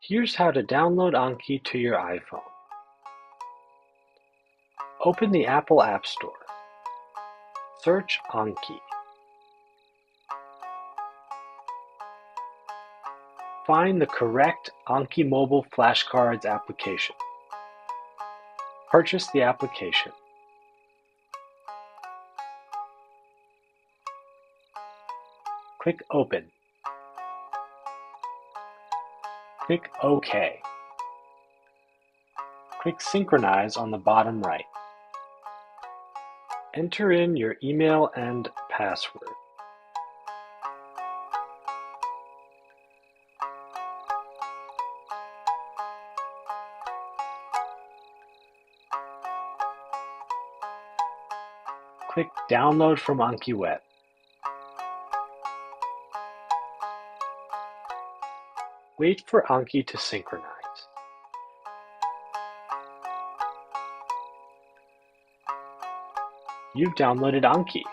Here's how to download Anki to your iPhone. Open the Apple App Store. Search Anki. Find the correct Anki mobile flashcards application. Purchase the application. Click Open. Click OK. Click Synchronize on the bottom right. Enter in your email and password. Click Download from Anki Web. Wait for Anki to synchronize. You've downloaded Anki.